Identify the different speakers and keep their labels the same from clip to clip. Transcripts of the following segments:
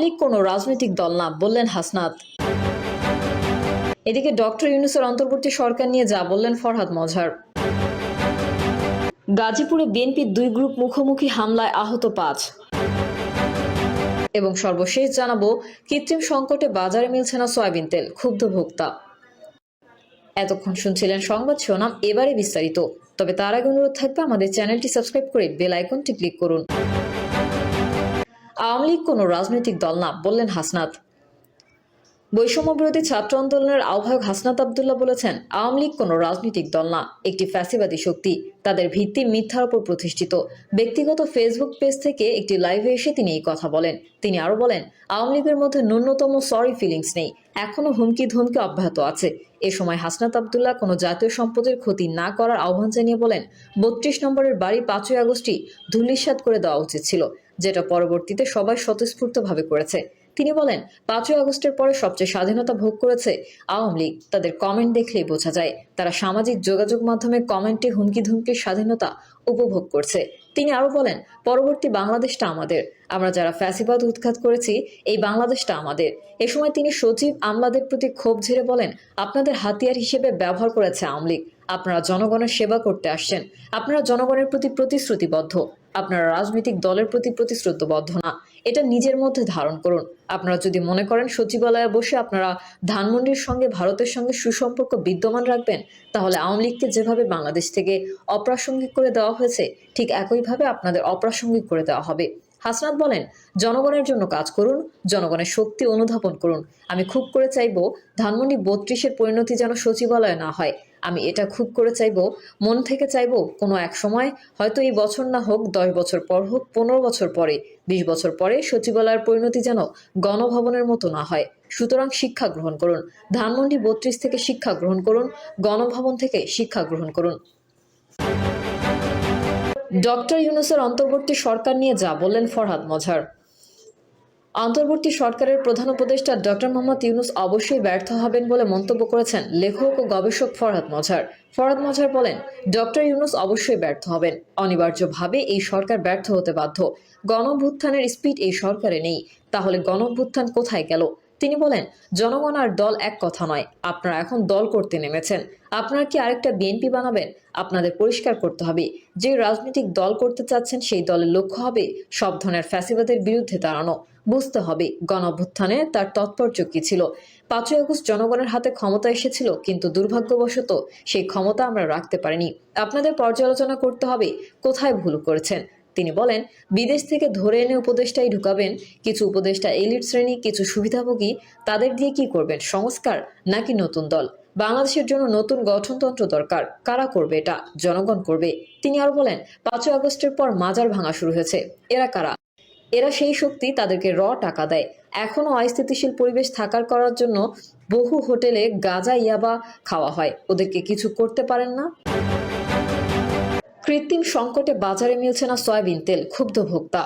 Speaker 1: লীগ কোনো রাজনৈতিক দল না, বললেন হাসনাত। এদিকে ডক্টর ইউনূসের অন্তর্বর্তী সরকার নিয়ে যা বললেন ফরহাদ মজহার। গাজীপুরে বিএনপির দুই গ্রুপ মুখোমুখি হামলায় আহত 5। এবং সর্বশেষ জানাবো, কৃত্রিম সংকটে বাজারে মিলছে না সয়াবিন তেল, ক্ষুব্ধ ভোক্তা। এতক্ষণ শুনছিলেন সংবাদ শিরোনাম, এবারে বিস্তারিত। তবে তার আগে অনুরোধ থাকবে আমাদের চ্যানেলটি সাবস্ক্রাইব করে বেল আইকনটি ক্লিক করুন। আওয়ামী লীগ কোনো রাজনৈতিক দল না, বললেন হাসনাত। বৈষম্য বিরোধী ছাত্র আন্দোলনের আহ্বায়ক হাসনাত আব্দুল্লাহ বলেছেন, আওয়ামী লীগ কোনো রাজনৈতিক দল না, একটি ফ্যাসিবাদী শক্তি। তাদের ভিত্তি মিথ্যার উপর প্রতিষ্ঠিত। ব্যক্তিগত ফেসবুক পেজ থেকে একটি লাইভে এসে তিনি এই কথা বলেন। তিনি আরো বলেন, আওয়ামী লীগের মধ্যে ন্যূনতম সরি ফিলিংস নেই, এখনো হুমকি ধমকি অব্যাহত আছে। এ সময় হাসনাত আব্দুল্লাহ কোনো জাতীয় সম্পদের ক্ষতি না করার আহ্বান জানিয়ে বলেন, 32 নম্বরের বাড়ি 5ই আগস্টই ধূলিসাৎ করে দেওয়া উচিত ছিল, যেটা পরবর্তীতে সবাই স্বতঃস্ফূর্তভাবে করেছে। তিনি বলেন, 5ই আগস্টের পরে সবচেয়ে স্বাধীনতা ভোগ করেছে আওয়ামী লীগ। তাদের কমেন্ট দেখলেই বোঝা যায় তারা সামাজিক যোগাযোগ মাধ্যমে কমেন্টে হুমকি ধুমকির স্বাধীনতা উপভোগ করছে। তিনি আরো বলেন, পরবর্তী বাংলাদেশটা আমাদের। আমরা যারা ফ্যাসিবাদ উৎখাত করেছি, এই বাংলাদেশটা আমাদের। এ সময় তিনি সচিব আমলাদের প্রতি ক্ষোভ ঝেড়ে বলেন, আপনাদের হাতিয়ার হিসেবে ব্যবহার করেছে আওয়ামী লীগ। আপনারা জনগণের সেবা করতে আসছেন। আপনারা জনগণের প্রতি প্রতিশ্রুতিবদ্ধ। আপনারা রাজনৈতিক দলের প্রতি প্রতিশ্রুতিবদ্ধ না। এটা নিজের মধ্যে ধারণ করুন। আপনারা যদি মনে করেন সচিবালয়ে বসে আপনারা ধানমন্ডির সঙ্গে ভারতের সঙ্গে সুসম্পর্ক বিদ্যমান রাখবেন, তাহলে আওয়ামী লীগকে যেভাবে বাংলাদেশ থেকে অপ্রাসঙ্গিক করে দেওয়া হয়েছে, ঠিক একইভাবে আপনাদের অপ্রাসঙ্গিক করে দেওয়া হবে। হাসনাত বলেন, জনগণের জন্য কাজ করুন, জনগণের শক্তি অনুধাবন করুন। আমি খুব করে চাইব ধানমন্ডি 32-এর পরিণতি যেন সচিবালয় না হয়। আমি এটা খুব করে চাইব, মন থেকে চাইব, কোনো এক সময়, হয়তো এই বছর না হোক, 10 বছর পর হোক, 15 বছর পরে, 20 বছর পরে সচিবালয়ের পরিণতি যেন গণভবনের মতো না হয়। সুতরাং শিক্ষা গ্রহণ করুন। ধানমন্ডি 32 থেকে শিক্ষা গ্রহণ করুন, গণভবন থেকে শিক্ষা গ্রহণ করুন। ডক্টর ইউনূসের অন্তর্বর্তী সরকার নিয়ে যা বললেন ফরহাদ মজহার। অন্তর্বর্তী সরকারের প্রধান উপদেষ্টা ডক্টর মোহাম্মদ ইউনূস অবশ্যই ব্যর্থ হবেন বলে মন্তব্য করেছেন লেখক ও গবেষক ফরহাদ মজহার। ফরহাদ মজহার বলেন, ডক্টর ইউনূস অবশ্যই ব্যর্থ হবেন। অনিবার্যভাবে এই সরকার ব্যর্থ হতে বাধ্য। গণঅভ্যুত্থানের স্পিড এই সরকারে নেই। তাহলে গণঅভ্যুত্থান কোথায় গেল? তিনি বলেন, জনগণ আর দল এক কথা নয়। আপনারা এখন দল করতে নেমেছেন। আপনারা কি আরেকটা বিএনপি বানাবেন? আপনাদের পরিষ্কার করতে হবে, যে রাজনৈতিক দল করতে চাচ্ছেন সেই দলের লক্ষ্য হবে সব ধরনের ফ্যাসিবাদের বিরুদ্ধে দাঁড়ানো। বুঝতে হবে গণঅভ্যুত্থানে তার তাৎপর্য কি ছিল। 5ই আগস্ট জনগণের হাতে ক্ষমতা এসেছিল, কিন্তু দুর্ভাগ্যবশত সেই ক্ষমতা আমরা রাখতে পারিনি। আপনাদের পর্যালোচনা করতে হবে কোথায় ভুল করেছেন। তিনি বলেন, বিদেশ থেকে ধরে এনে উপদেষ্টাই ঢুকাবেন। কিছু উপদেষ্টা এলিট শ্রেণী, কিছু সুবিধাভোগী, তাদের দিয়ে কি করবেন? সংস্কার নাকি নতুন দল? বাংলাদেশের জন্য নতুন গঠনতন্ত্র দরকার। কারা করবে এটা? জনগণ করবে। তিনি আরো বলেন, 5ই আগস্টের পর মাজার ভাঙা শুরু হয়েছে। এরা কারা? এরা সেই শক্তি, তাদেরকে টাকা দেয়। এখনো অস্থিতিশীল পরিবেশ থাকার করার জন্য বহু হোটেলে গাঁজা ইয়াবা খাওয়া হয়। ওদেরকে কিছু করতে পারেন না। কৃত্রিম সংকটে বাজারে মিলছে না সয়াবিন তেল, ক্ষুব্ধ ভোক্তা।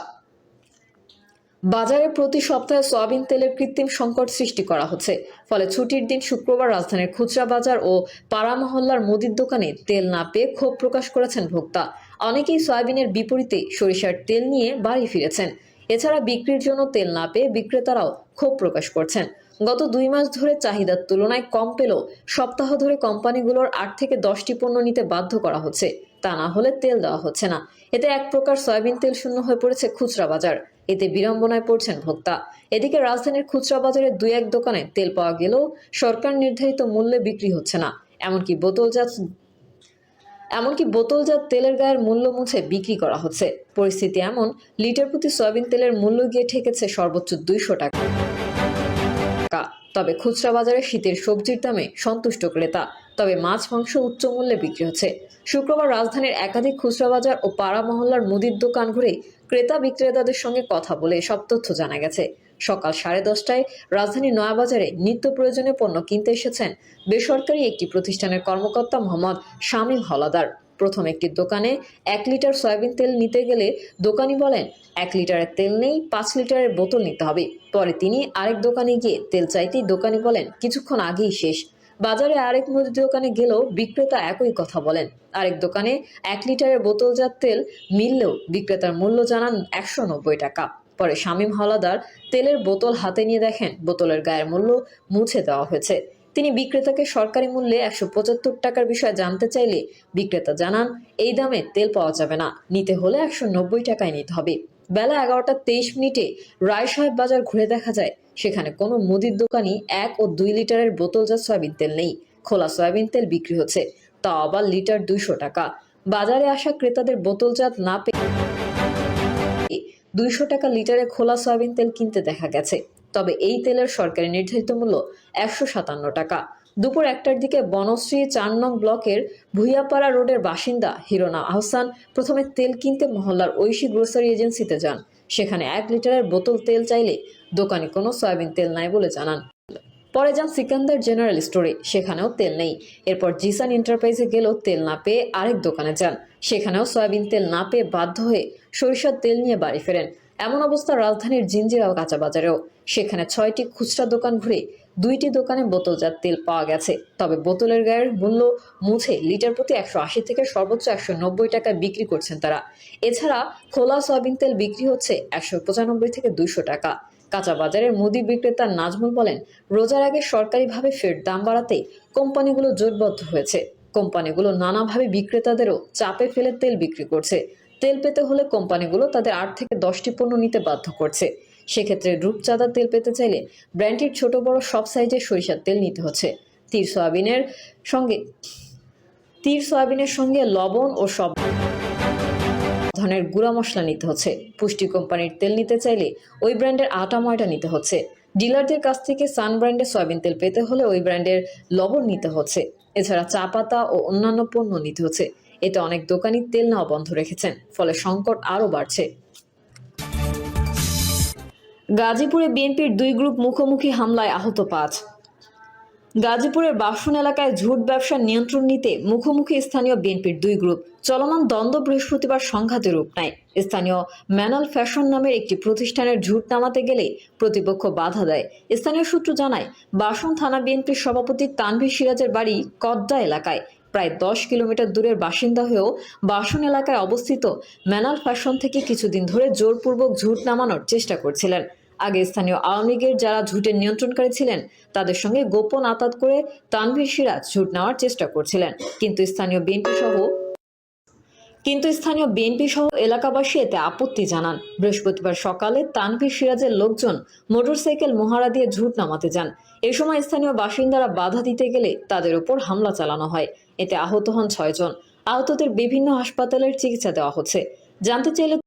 Speaker 1: বাজারে প্রতি সপ্তাহে সয়াবিন তেলের কৃত্রিম সংকট সৃষ্টি করা হচ্ছে। ফলে ছুটির দিন শুক্রবার রাজধানীর খুচরা বাজার ও পাড়া মহল্লার মুদির দোকানে তেল না পেয়ে ক্ষোভ প্রকাশ করেছেন ভোক্তা। অনেকেই সয়াবিনের বিপরীতে সরিষার তেল নিয়ে বাড়ি ফিরেছেন। এছাড়া বিক্রির জন্য তেল না পেয়ে বিক্রেতারাও ক্ষোভ প্রকাশ করছেন। গত 2 মাস ধরে চাহিদার তুলনায় কম পেলেও সপ্তাহ ধরে কোম্পানিগুলোর 8 থেকে 10টি পণ্য নিতে বাধ্য করা হচ্ছে। তা না হলে তেল দেওয়া হচ্ছে না। এতে এক প্রকার সয়াবিন তেল শূন্য হয়ে পড়েছে খুচরা বাজার। এতে বিড়ম্বনায় পড়ছেন ভোক্তা। এদিকে রাজধানীর খুচরা বাজারে 2-1 দোকানে তেল পাওয়া গেলেও সরকার নির্ধারিত মূল্যে বিক্রি হচ্ছে না। এমনকি বোতলজাত তেলের গায়ের মূল্য মুছে বিক্রি করা হচ্ছে। পরিস্থিতি এমন, লিটার প্রতি সয়াবিন তেলের মূল্য গিয়ে ঠেকেছে সর্বোচ্চ 200 টাকা। তবে খুচরা বাজারে শীতের সবজির দামে সন্তুষ্ট ক্রেতা। তবে মাছ মাংস উচ্চ মূল্যে বিক্রি হচ্ছে। শুক্রবার রাজধানীর একাধিক খুচরা বাজার ও পাড়া মহল্লার মুদির দোকান ঘুরে ক্রেতা বিক্রেতাদের সঙ্গে কথা বলে সব তথ্য জানা গেছে। সকাল 10:30টায় রাজধানীর নয়াবাজারে নিত্য প্রয়োজনীয় পণ্য কিনতে এসেছেন বেসরকারি একটি প্রতিষ্ঠানের কর্মকর্তা মোহাম্মদ শামীম হলাদার। প্রথম একটি দোকানে 1 লিটার সয়াবিন তেল নিতে গেলে দোকানি বলেন, 1 লিটারের তেল নেই, 5 লিটারের বোতল নিতে হবে। পরে তিনি আরেক দোকানে গিয়ে তেল চাইতেই দোকানি বলেন, কিছুক্ষণ আগেই শেষ। বাজারে আরেক মুদির দোকানে গেলেও বিক্রেতা একই কথা বলেন। আরেক দোকানে 1 লিটারের বোতলজাত তেল মিললেও বিক্রেতার মূল্য জানান 190 টাকা। পরে শামীম হাওলাদার তেলের বোতল হাতে নিয়ে দেখেন বোতলের গায়ের মূল্য মুছে দেওয়া হয়েছে। তিনি বিক্রেতাকে সরকারি মূল্যে 175 টাকার বিষয়ে জানতে চাইলে বিক্রেতা জানান এই দামে তেল পাওয়া যাবে না, নিতে হলে 190 টাকায় নিতে হবে। বেলা 11:23 রায় সাহেব বাজার ঘুরে দেখা যায় সেখানে কোনো মুদির দোকানই 1 ও 2 লিটারের বোতলজাত সয়াবিন তেল নেই। খোলা সয়াবিন তেল বিক্রি হচ্ছে, তাও আবার লিটার 200 টাকা। বাজারে আসা ক্রেতাদের বোতলজাত না পেয়ে 200 টাকা লিটারে খোলা সয়াবিন তেল কিনতে দেখা গেছে। তবে এই তেলের সরকারি নির্ধারিত মূল্য 157 টাকা। দুপুর 1টার দিকে বনশ্রী 4 নং ব্লকের ভুইয়াপাড়া রোডের বাসিন্দা হিরোনা আহসান প্রথমে তেল কিনতে মহল্লার ঐশী গ্রোসারি এজেন্সিতে যান। সেখানে 1 লিটারের বোতল তেল চাইলে দোকানে কোনো সয়াবিন তেল নাই বলে জানান। পরে যান সিকান্দার জেনারেল স্টোরে, সেখানেও তেল নেই। এরপর জিসান এন্টারপ্রাইজে গেলেও তেল না পেয়ে আরেক দোকানে যান, সেখানেও সয়াবিন তেল না পেয়ে বাধ্য হয়ে সরিষার তেল নিয়ে বাড়ি ফেরেন। এমন অবস্থা রাজধানীর জিঞ্জিরা কাঁচা বাজারেও। সেখানে 6টি খুচরা দোকান ঘুরে 2টি দোকানে বোতলজাত তেল পাওয়া গেছে। তবে বোতলের গায়ের মূল্য মুছে লিটার প্রতি 180 থেকে সর্বোচ্চ 190 টাকায় বিক্রি করছেন তারা। এছাড়া খোলা সয়াবিন তেল বিক্রি হচ্ছে 195 থেকে 200 টাকা। কাঁচা বাজারের মুদি বিক্রেতা নাজমুল বলেন, রোজার আগে সরকারিভাবে ফের দাম বাড়াতে কোম্পানিগুলো জোটবদ্ধ হয়েছে। কোম্পানিগুলো নানাভাবে বিক্রেতাদেরও চাপে ফেলে তেল বিক্রি করছে। তেল পেতে হলে কোম্পানিগুলো তাদের 8 থেকে 10টি পণ্য নিতে বাধ্য করছে। সেক্ষেত্রে রূপচাঁদা তেল পেতে চাইলে ব্র্যান্ডটির ছোট বড় সব সাইজের সরিষার তেল নিতে হচ্ছে। তীর সয়াবিনের সঙ্গে লবণ ও সব ধরনের গুঁড়া মশলা নিতে হচ্ছে। পুষ্টি কোম্পানির তেল নিতে চাইলে ওই ব্র্যান্ডের আটা ময়দা নিতে হচ্ছে। ডিলারদের কাছ থেকে সান ব্র্যান্ডের সয়াবিন তেল পেতে হলে ওই ব্র্যান্ডের লবণ নিতে হচ্ছে। এছাড়া চা পাতা ও অন্যান্য পণ্য নিতে হচ্ছে। এতে অনেক দোকানি তেল নেওয়া বন্ধ রেখেছেন, ফলে সংকট আরও বাড়ছে। গাজীপুরে বিএনপির 2 গ্রুপ মুখোমুখি হামলায় আহত 5। গাজীপুরের বাসন এলাকায় ঝুট ব্যবসার নিয়ন্ত্রণ নিতে মুখোমুখি স্থানীয় বিএনপির 2 গ্রুপ। চলমান দ্বন্দ্ব বৃহস্পতিবার সংঘাতে রূপ নেয়। স্থানীয় ম্যানাল ফ্যাশন নামের একটি প্রতিষ্ঠানের ঝুট নামাতে গেলে প্রতিপক্ষ বাধা দেয়। স্থানীয় সূত্র জানায়, বাসন থানা বিএনপির সভাপতি তানভীর সিরাজের বাড়ি কদ্দা এলাকায়। প্রায় 10 কিলোমিটার দূরের বাসিন্দা হয়েও বাসন এলাকায় অবস্থিত ম্যানাল ফ্যাশন থেকে কিছুদিন ধরে জোরপূর্বক ঝুট নামানোর চেষ্টা করছিলেন। আগে স্থানীয় আওয়ামী লীগের যারা ঝুটের নিয়ন্ত্রণকারী ছিলেন তাদের সঙ্গে গোপন আতাত করে তানভীর সিরাজ ঝুট নেওয়ার চেষ্টা করছিলেন। কিন্তু স্থানীয় বিএনপি সহ এলাকাবাসী এতে আপত্তি জানান। বৃহস্পতিবার সকালে তানভীর সিরাজের লোকজন মোটরসাইকেল মহড়া দিয়ে ঝুট নামাতে যান। এ সময় স্থানীয় বাসিন্দারা বাধা দিতে গেলে তাদের উপর হামলা চালানো হয়। এতে আহত হন 6 জন। আহতদের বিভিন্ন হাসপাতালের চিকিৎসা দেওয়া হচ্ছে। জানতে চাইলে